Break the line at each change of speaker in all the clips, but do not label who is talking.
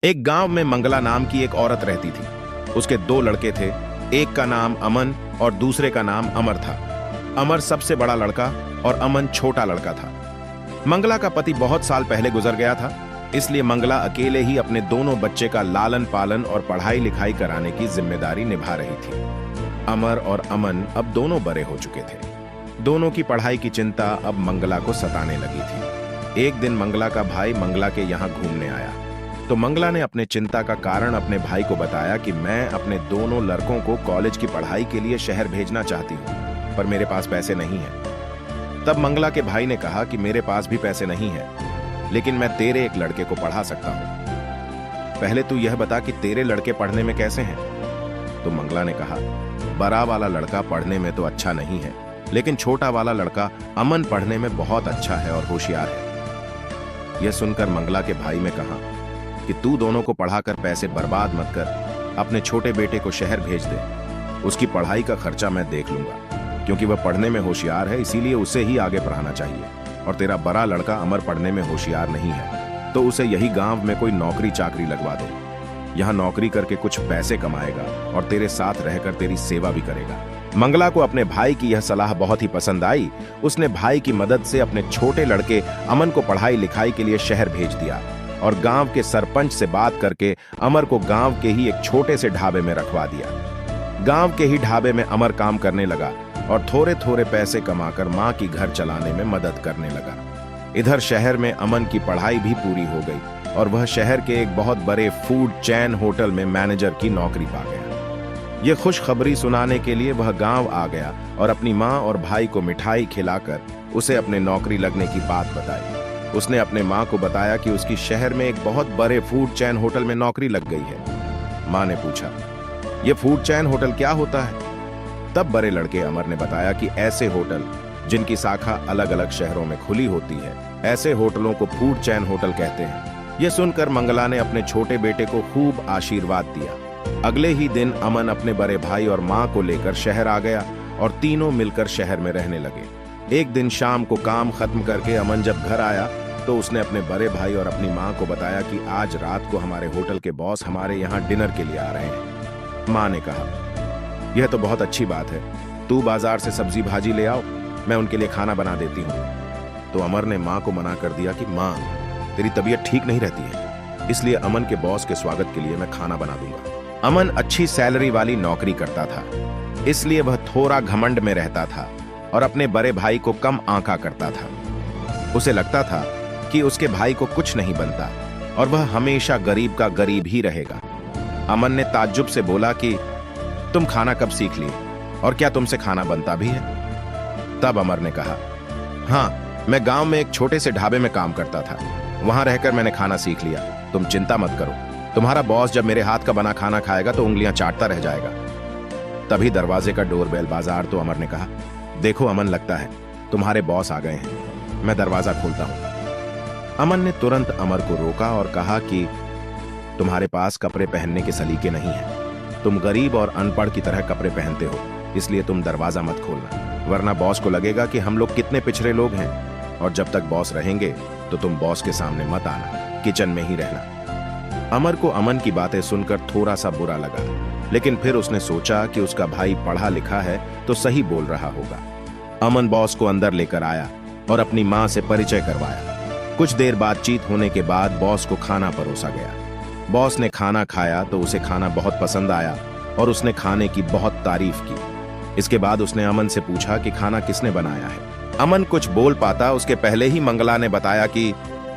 एक गांव में मंगला नाम की एक औरत रहती थी। उसके दो लड़के थे। एक का नाम अमन और दूसरे का नाम अमर था। अमर सबसे बड़ा लड़का और अमन छोटा लड़का था। मंगला का पति बहुत साल पहले गुजर गया था, इसलिए मंगला अकेले ही अपने दोनों बच्चे का लालन पालन और पढ़ाई लिखाई कराने की जिम्मेदारी निभा रही थी। अमर और अमन अब दोनों बड़े हो चुके थे। दोनों की पढ़ाई की चिंता अब मंगला को सताने लगी थी। एक दिन मंगला का भाई मंगला के यहाँ घूमने आया तो मंगला ने अपने चिंता का कारण अपने भाई को बताया कि मैं अपने दोनों लड़कों को कॉलेज की पढ़ाई के लिए शहर भेजना चाहती हूँ, पर मेरे पास पैसे नहीं हैं। तब मंगला के भाई ने कहा कि मेरे पास भी पैसे नहीं हैं, लेकिन मैं तेरे एक लड़के को पढ़ा सकता हूँ। पहले तू यह बता कि तेरे लड़के पढ़ने में कैसे हैं? तो मंगला ने कहा, बड़ा वाला लड़का पढ़ने में तो अच्छा नहीं है, लेकिन छोटा वाला लड़का अमन पढ़ने में बहुत अच्छा है और होशियार है। यह सुनकर मंगला के भाई ने कहा कि तू दोनों को पढ़ाकर पैसे बर्बाद मत कर, अपने छोटे बेटे को शहर भेज दे। उसकी पढ़ाई का खर्चा मैं देख लूंगा, क्योंकि वह पढ़ने में होशियार है, इसीलिए उसे ही आगे पढ़ाना चाहिए। और तेरा बड़ा लड़का अमर पढ़ने में होशियार नहीं है, तो उसे यही गांव में कोई नौकरी चाकरी लगवा दे। यहाँ नौकरी करके कुछ पैसे कमाएगा और तेरे साथ रहकर तेरी सेवा भी करेगा। मंगला को अपने भाई की यह सलाह बहुत ही पसंद आई। उसने भाई की मदद से अपने छोटे लड़के अमन को पढ़ाई लिखाई के लिए शहर भेज दिया और गांव के सरपंच से बात करके अमर को गांव के ही एक छोटे से ढाबे में रखवा दिया। गांव के ही ढाबे में अमर काम करने लगा और थोड़े थोड़े पैसे कमाकर मां की घर चलाने में मदद करने लगा। इधर शहर में अमन की पढ़ाई भी पूरी हो गई और वह शहर के एक बहुत बड़े फूड चैन होटल में मैनेजर की नौकरी पा गया। यह खुशखबरी सुनाने के लिए वह गांव आ गया और अपनी मां और भाई को मिठाई खिलाकर उसे अपने नौकरी लगने की बात बताई। उसने अपने मां को बताया कि उसकी शहर में एक बहुत बड़े फूड चैन होटल में नौकरी लग गई है। मां ने पूछा, यह फूड चैन होटल क्या होता है? तब बड़े लड़के अमर ने बताया कि ऐसे होटल जिनकी शाखा अलग अलग शहरों में खुली होती है, ऐसे होटलों को फूड चैन होटल कहते हैं। यह सुनकर मंगला ने अपने छोटे बेटे को खूब आशीर्वाद दिया। अगले ही दिन अमन अपने बड़े भाई और मां को लेकर शहर आ गया और तीनों मिलकर शहर में रहने लगे। एक दिन शाम को काम खत्म करके अमन जब घर आया तो उसने अपने बड़े भाई और अपनी मां को बताया कि आज रात को हमारे होटल के बॉस हमारे यहाँ डिनर के लिए आ रहे हैं। मां ने कहा, यह तो बहुत अच्छी बात है, तू बाजार से सब्जी भाजी ले आओ, मैं उनके लिए खाना बना देती हूँ। तो अमर ने मां को मना कर दिया कि मां, तेरी तबीयत ठीक नहीं रहती है, इसलिए अमन के बॉस के स्वागत के लिए मैं खाना बना दूंगा। अमन अच्छी सैलरी वाली नौकरी करता था, इसलिए वह थोड़ा घमंड में रहता था और अपने बड़े भाई को कम आंका करता था। उसे लगता था कि उसके भाई को कुछ नहीं बनता और वह हमेशा गरीब का गरीब ही रहेगा। अमन ने ताज्जुब से बोला कि तुम खाना कब सीख लिए और क्या तुमसे खाना बनता भी है? तब अमर ने कहा, हाँ, मैं गांव में एक छोटे से ढाबे में काम करता था, वहां रहकर मैंने खाना सीख लिया। तुम चिंता मत करो, तुम्हारा बॉस जब मेरे हाथ का बना खाना खाएगा तो उंगलियां चाटता रह जाएगा। तभी दरवाजे का डोरबेल बाजार तो अमर ने कहा, देखो अमन, लगता है तुम्हारे बॉस आ गए हैं, मैं दरवाजा खोलता हूं। अमन ने तुरंत अमर को रोका और कहा कि तुम्हारे पास कपड़े पहनने के सलीके नहीं है, तुम गरीब और अनपढ़ की तरह कपड़े पहनते हो, इसलिए तुम दरवाजा मत खोलना, वरना बॉस को लगेगा कि हम लोग कितने पिछड़े लोग हैं। और जब तक बॉस रहेंगे तो तुम बॉस के सामने मत आना, किचन में ही रहना। अमर को अमन की बातें सुनकर थोड़ा सा बुरा लगा, लेकिन फिर उसने सोचा कि उसका भाई पढ़ा लिखा है तो सही बोल रहा होगा। अमन बॉस को अंदर लेकर आया और अपनी मां से परिचय करवाया। कुछ देर बातचीत होने के बाद बॉस को खाना परोसा गया। बॉस ने खाना खाया तो उसे खाना बहुत पसंद आया और उसने खाने की बहुत तारीफ की। इसके बाद उसने अमन से पूछा कि खाना किसने बनाया है। अमन कुछ बोल पाता उसके पहले ही मंगला ने बताया कि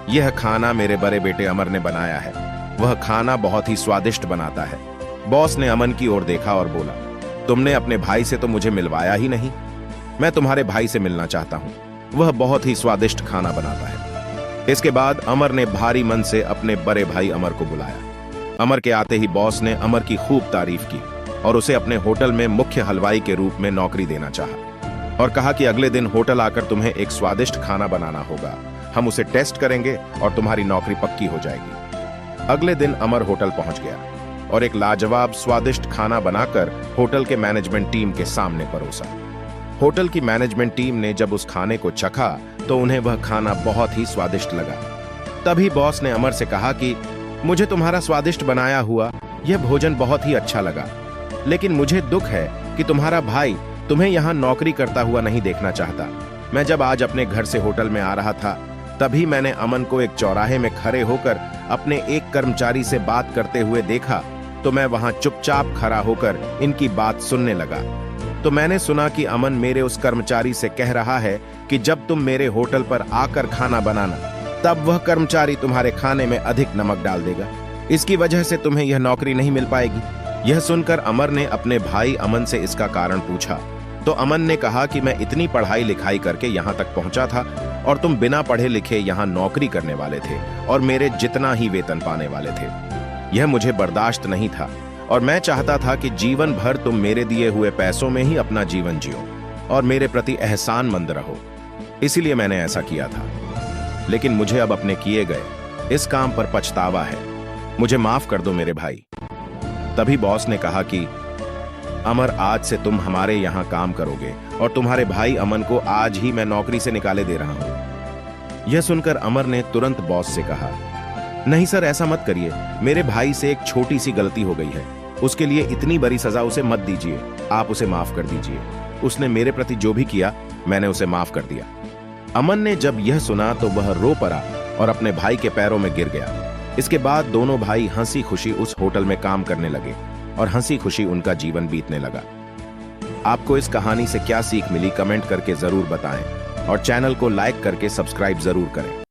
यह खाना मेरे बड़े बेटे अमर ने बनाया है, वह खाना बहुत ही स्वादिष्ट बनाता है। बॉस ने अमन की ओर देखा और बोला, तुमने अपने भाई से तो मुझे मिलवाया ही नहीं, मैं तुम्हारे भाई से मिलना चाहता हूं, वह बहुत ही स्वादिष्ट खाना बनाता है। इसके बाद अमर ने भारी मन से अपने बड़े भाई अमर को बुलाया। अमर के आते ही बॉस ने अमर की खूब तारीफ की और उसे अपने होटल में मुख्य हलवाई के रूप में नौकरी देना चाहा और कहा कि अगले दिन होटल आकर तुम्हें एक स्वादिष्ट खाना बनाना होगा, हम उसे टेस्ट करेंगे और तुम्हारी नौकरी पक्की हो जाएगी। अगले दिन अमर होटल पहुंच गया और एक लाजवाब स्वादिष्ट खाना बनाकर होटल के मैनेजमेंट टीम के सामने परोसा। होटल की मैनेजमेंट टीम ने जब उस खाने को चखा तो उन्हें वह खाना बहुत ही स्वादिष्ट लगा। तभी बॉस ने अमर से कहा कि मुझे तुम्हारा स्वादिष्ट बनाया हुआ यह भोजन बहुत ही अच्छा लगा, लेकिन मुझे दुख है कि तुम्हारा भाई तुम्हें यहाँ नौकरी करता हुआ नहीं देखना चाहता। मैं जब आज अपने घर से होटल में आ रहा था, तभी मैंने अमन को एक चौराहे में खड़े होकर अपने एक कर्मचारी से बात करते हुए देखा, तो मैं वहां चुपचाप खड़ा होकर इनकी बात सुनने लगा। तो मैंने सुना कि अमन मेरे उस कर्मचारी से कह रहा है कि जब तुम मेरे होटल पर आकर खाना बनाना, तब वह कर्मचारी तुम्हारे खाने में अधिक नमक डाल देगा। इसकी वजह से तुम्हें यह नौकरी नहीं मिल पाएगी। यह सुनकर अमर ने अपने भाई अमन से इसका कारण पूछा, तो अमन ने कहा कि मैं इतनी पढ़ाई लिखाई करके यहाँ तक पहुंचा था और तुम बिना पढ़े लिखे यहाँ नौकरी करने वाले थे और मेरे जितना ही वेतन पाने वाले थे। यह मुझे बर्दाश्त नहीं था और मैं चाहता था कि जीवन भर तुम मेरे दिए हुए पैसों में ही अपना जीवन जियो और मेरे प्रति एहसानमंद रहो। इसीलिए मैंने ऐसा किया था, लेकिन मुझे अब अपने किए गए इस काम पर पछतावा है। मुझे माफ कर दो मेरे भाई। तभी बॉस ने कहा कि अमर, आज से तुम हमारे यहाँ काम करोगे और तुम्हारे भाई अमन को आज ही मैं नौकरी से निकाले दे रहा हूं। यह सुनकर अमर ने तुरंत बॉस से कहा, नहीं सर, ऐसा मत करिए। मेरे भाई से एक छोटी सी गलती हो गई है, उसके लिए इतनी बड़ी सजा उसे मत दीजिए। आप उसे माफ कर दीजिए। उसने मेरे प्रति जो भी किया मैंने उसे माफ कर दिया। अमन ने जब यह सुना तो वह रो पड़ा और अपने भाई के पैरों में गिर गया। इसके बाद दोनों भाई हंसी खुशी उस होटल में काम करने लगे और हंसी खुशी उनका जीवन बीतने लगा। आपको इस कहानी से क्या सीख मिली, कमेंट करके जरूर बताएं और चैनल को लाइक करके सब्सक्राइब जरूर करें।